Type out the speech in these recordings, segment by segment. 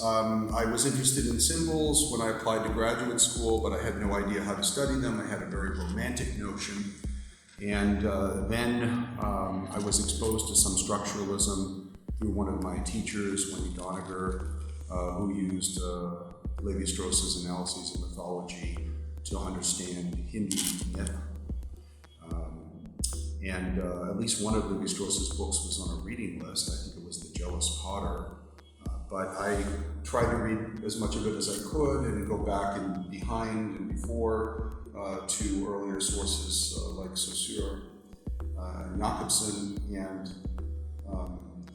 I was interested in symbols when I applied to graduate school, but I had no idea how to study them. I had a very romantic notion. And then I was exposed to some structuralism through one of my teachers, Wendy Doniger, who used Levi-Strauss's analyses of mythology to understand Hindu myth. And at least one of Levi-Strauss's books was on a reading list. I think it was The Jealous Potter. But I tried to read as much of it as I could and go back and behind and before to earlier sources like Saussure and Jakobson. And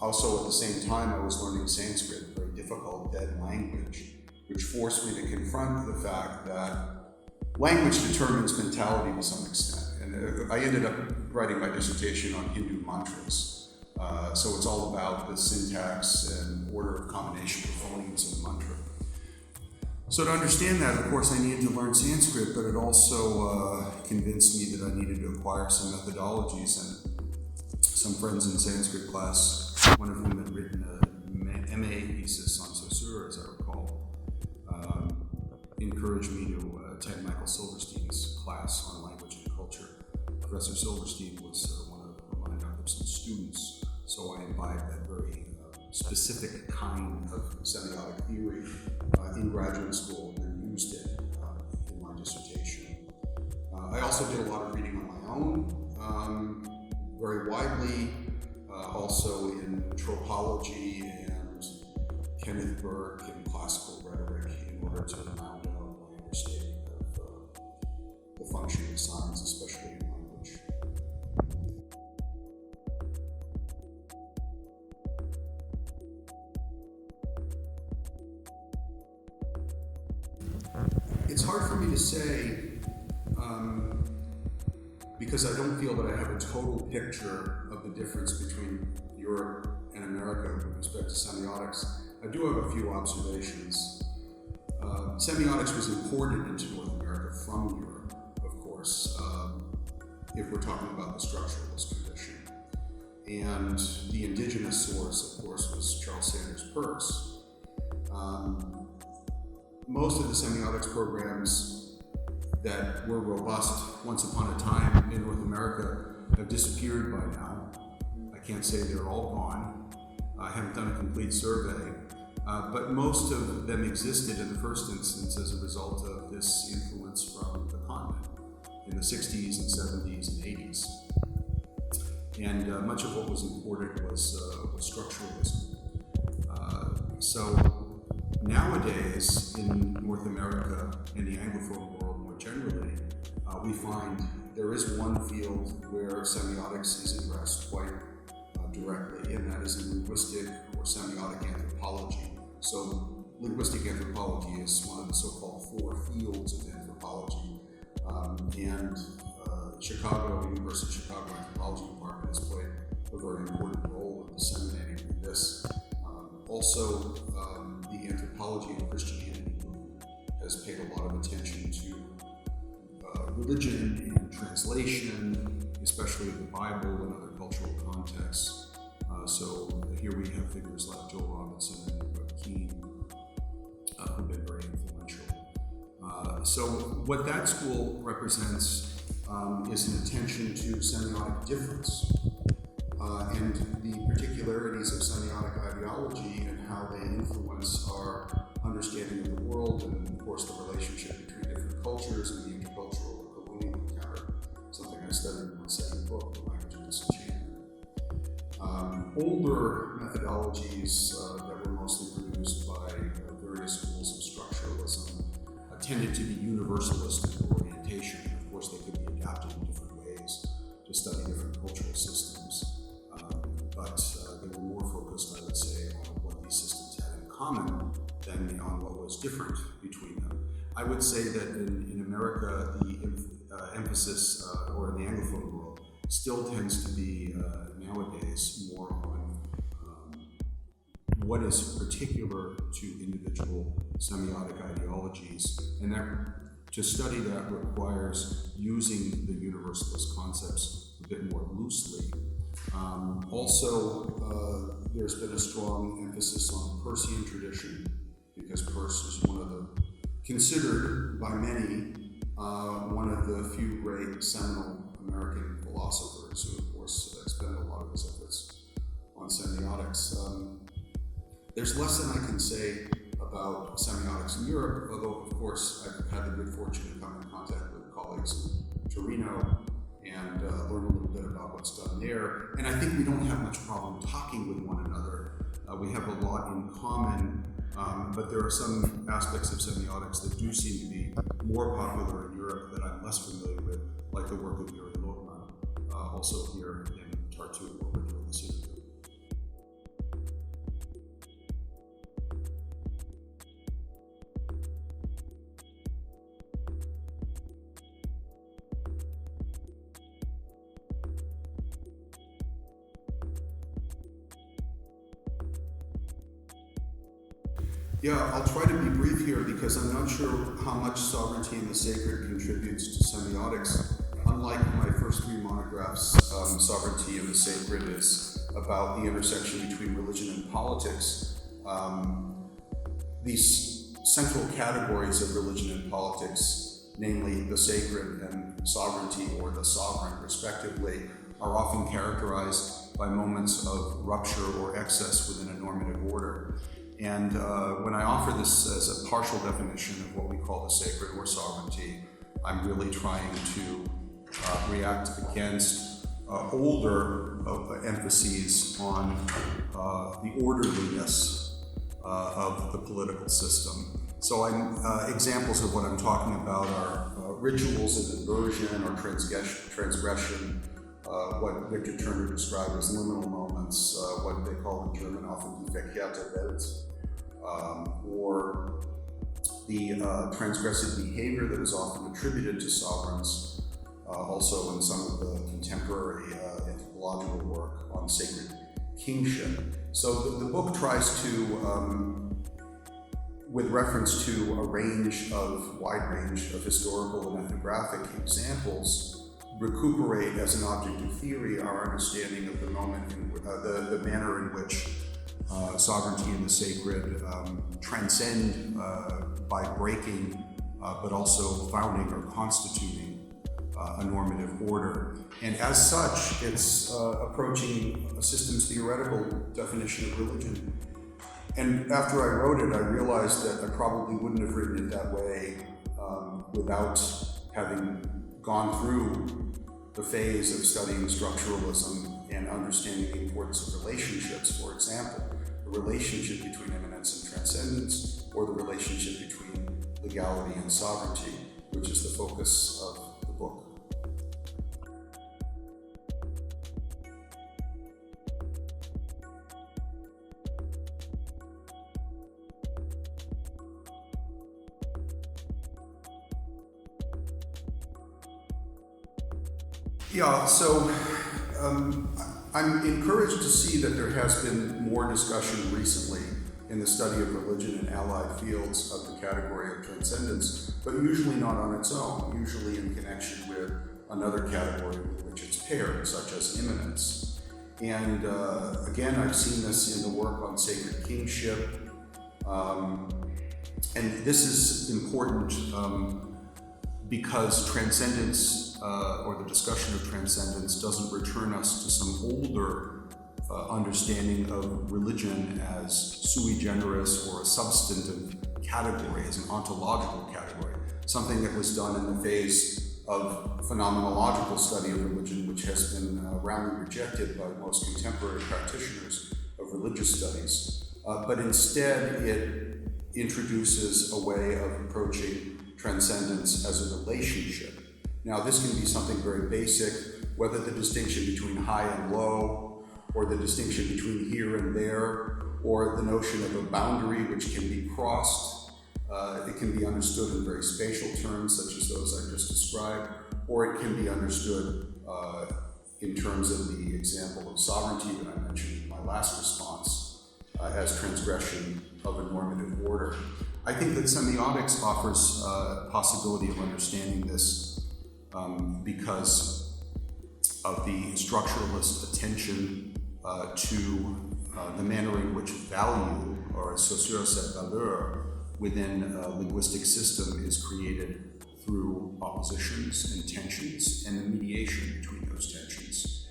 also at the same time, I was learning Sanskrit, a very difficult, dead language, which forced me to confront the fact that language determines mentality to some extent. And I ended up writing my dissertation on Hindu mantras. So it's all about the syntax and order of combination of phonemes in a mantra. So to understand that, of course, I needed to learn Sanskrit, but it also convinced me that I needed to acquire some methodologies. And some friends in Sanskrit class, one of whom had written an MA thesis on Saussure, as I recall, encouraged me to attend Michael Silverstein's class on language and culture. Professor Silverstein was one of Roman Jakobson's students, so I imbibed that very specific kind of semiotic theory in graduate school and used it in my dissertation. I also did a lot of reading on my own, very widely, also in anthropology and Kenneth Burke and classical rhetoric in order to round out my understanding of the functioning of science, especially in language. It's hard for me to say because I don't feel that I have a total picture of the difference between Europe and America with respect to semiotics. I do have a few observations. Semiotics was imported into North America from Europe, of course, if we're talking about the structuralist tradition. And the indigenous source, of course, was Charles Sanders Peirce. Most of the semiotics programs that were robust once upon a time in North America have disappeared by now. I can't say they're all gone. I haven't done a complete survey, but most of them existed in the first instance as a result of this influence from the continent in the 60s and 70s and 80s. And much of what was imported was structuralism. So nowadays in North America and the Anglophone world more generally, we find there is one field where semiotics is addressed quite directly, and that is in linguistic or semiotic anthropology. So linguistic anthropology is one of the so-called four fields of anthropology, and Chicago, University of Chicago Anthropology Department has played a very important role in disseminating this. Also, the anthropology of Christianity movement has paid a lot of attention to religion and translation, especially the Bible and other cultural contexts. So here we have figures like Joel Robinson and Keane, who've been very influential. So what that school represents is an attention to semiotic difference and the particularities of semiotic ideology and how they influence our understanding of the world, and of course the relationship between different cultures and the intercultural or colonial encounter, something I studied in my second book, The Language of Disenchantment. Older methodologies that were mostly produced by various schools of structuralism tended to be universalist in orientation. Of course, they could be adapted in different ways to study different cultural systems, but they were more focused, I would say, on what these systems had in common than on what was different between them. I would say that in America, the emphasis, or in the Anglophone world, still tends to be nowadays more on what is particular to individual semiotic ideologies, and that to study that requires using the universalist concepts a bit more loosely. Also, there's been a strong emphasis on the Persian tradition because Peirce is considered by many, one of the few great seminal American philosophers who, of course, expend a lot of his efforts on semiotics. There's less than I can say about semiotics in Europe, although, of course, I've had the good fortune to come in contact with colleagues in Torino and learn a little bit about what's done there. And I think we don't have much problem talking with one another. We have a lot in common, but there are some aspects of semiotics that do seem to be more popular in Europe that I'm less familiar with, like the work of Jürgen Lohmann, also here in Tartu, where we're doing this interview. Yeah, I'll try to be brief here because I'm not sure how much sovereignty in the sacred contributes to semiotics. Unlike my first three monographs, Sovereignty in the Sacred is about the intersection between religion and politics. These central categories of religion and politics, namely the sacred and sovereignty or the sovereign respectively, are often characterized by moments of rupture or excess within a normative order. And when I offer this as a partial definition of what we call the sacred or sovereignty, I'm really trying to react against older emphases on the orderliness of the political system. So examples of what I'm talking about are rituals of inversion or transgression, what Victor Turner described as liminal moments, what they call in German often die verkehrte Welt, or the transgressive behavior that is often attributed to sovereigns, also in some of the contemporary anthropological work on sacred kingship. So the book tries to, with reference to a wide range of historical and ethnographic examples, recuperate as an object of theory our understanding of the moment, the manner in which sovereignty and the sacred transcend by breaking, but also founding or constituting a normative order. And as such, it's approaching a systems theoretical definition of religion. And after I wrote it, I realized that I probably wouldn't have written it that way without having gone through the phase of studying structuralism and understanding the importance of relationships. For example, the relationship between immanence and transcendence, or the relationship between legality and sovereignty, which is the focus of the book. Yeah, so I'm encouraged to see that there has been more discussion recently in the study of religion in allied fields of the category of transcendence, but usually not on its own, usually in connection with another category with which it's paired, such as immanence. And again, I've seen this in the work on sacred kingship, and this is important because transcendence, or the discussion of transcendence, doesn't return us to some older understanding of religion as sui generis or a substantive category, as an ontological category, something that was done in the phase of phenomenological study of religion, which has been roundly rejected by most contemporary practitioners of religious studies. But instead, it introduces a way of approaching transcendence as a relationship. Now, this can be something very basic, whether the distinction between high and low, or the distinction between here and there, or the notion of a boundary which can be crossed. It can be understood in very spatial terms, such as those I just described, or it can be understood in terms of the example of sovereignty that I mentioned in my last response, as transgression of a normative order. I think that semiotics offers a possibility of understanding this because of the structuralist attention to the manner in which value, or saussure cette valeur, within a linguistic system is created through oppositions and tensions and the mediation between those tensions.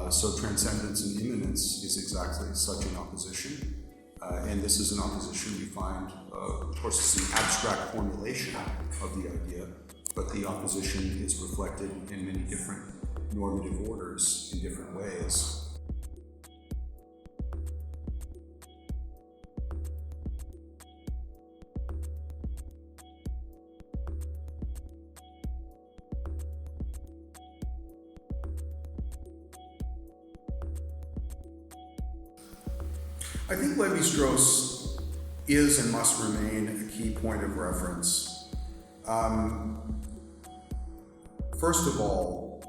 So transcendence and immanence is exactly such an opposition. And this is an opposition we find, of course, it's an abstract formulation of the idea, but the opposition is reflected in many different normative orders in different ways. I think Lévi-Strauss is and must remain a key point of reference. First of all,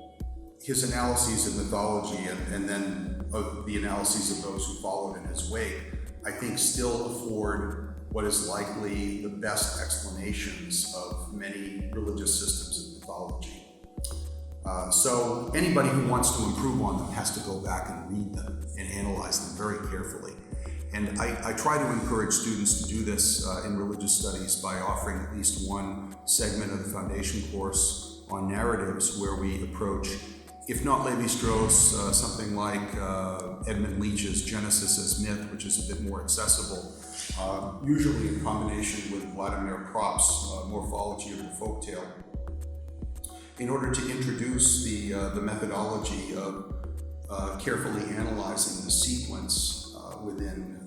his analyses of mythology and then the analyses of those who followed in his wake, I think still afford what is likely the best explanations of many religious systems of mythology. So anybody who wants to improve on them has to go back and read them and analyze them very carefully. And I try to encourage students to do this in religious studies by offering at least one segment of the foundation course on narratives where we approach, if not Lévi-Strauss, something like Edmund Leach's Genesis as Myth, which is a bit more accessible, usually in combination with Vladimir Propp's Morphology of the Folktale, in order to introduce the methodology of carefully analyzing the sequence within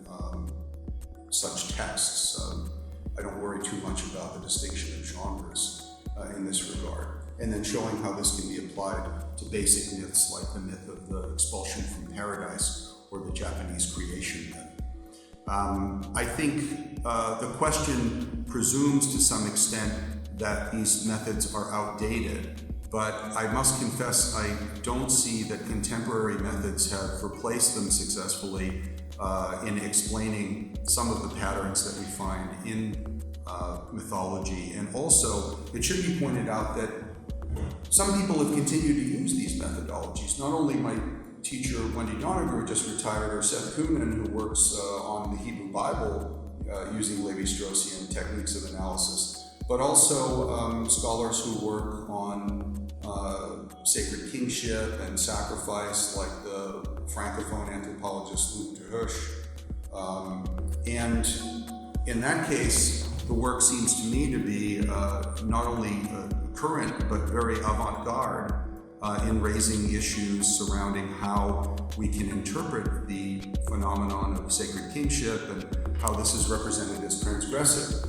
such texts. I don't worry too much about the distinction of genres in this regard. And then showing how this can be applied to basic myths like the myth of the expulsion from paradise or the Japanese creation myth. I think the question presumes to some extent that these methods are outdated, but I must confess I don't see that contemporary methods have replaced them successfully in explaining some of the patterns that we find in mythology. And also, it should be pointed out that some people have continued to use these methodologies. Not only my teacher, Wendy Doniger, who just retired, or Seth Kuhn, who works on the Hebrew Bible using Lévi-Straussian techniques of analysis, but also scholars who work on sacred kingship and sacrifice, like the Francophone anthropologist Luc de Hirsch. And in that case, the work seems to me to be not only current, but very avant-garde in raising issues surrounding how we can interpret the phenomenon of sacred kingship and how this is represented as transgressive.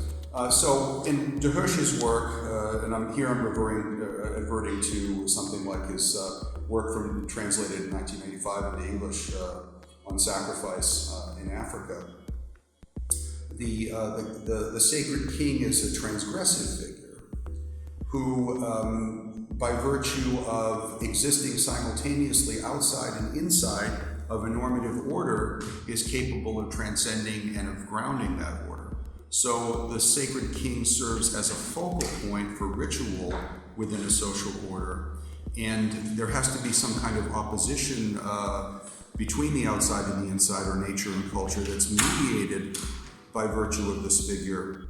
So in de Hirsch's work, and I'm adverting to something like his work translated in 1985 into English on sacrifice in Africa, the sacred king is a transgressive figure who, by virtue of existing simultaneously outside and inside of a normative order, is capable of transcending and of grounding that order. So the sacred king serves as a focal point for ritual within a social order, and there has to be some kind of opposition between the outside and the inside, or nature and culture, that's mediated by virtue of this figure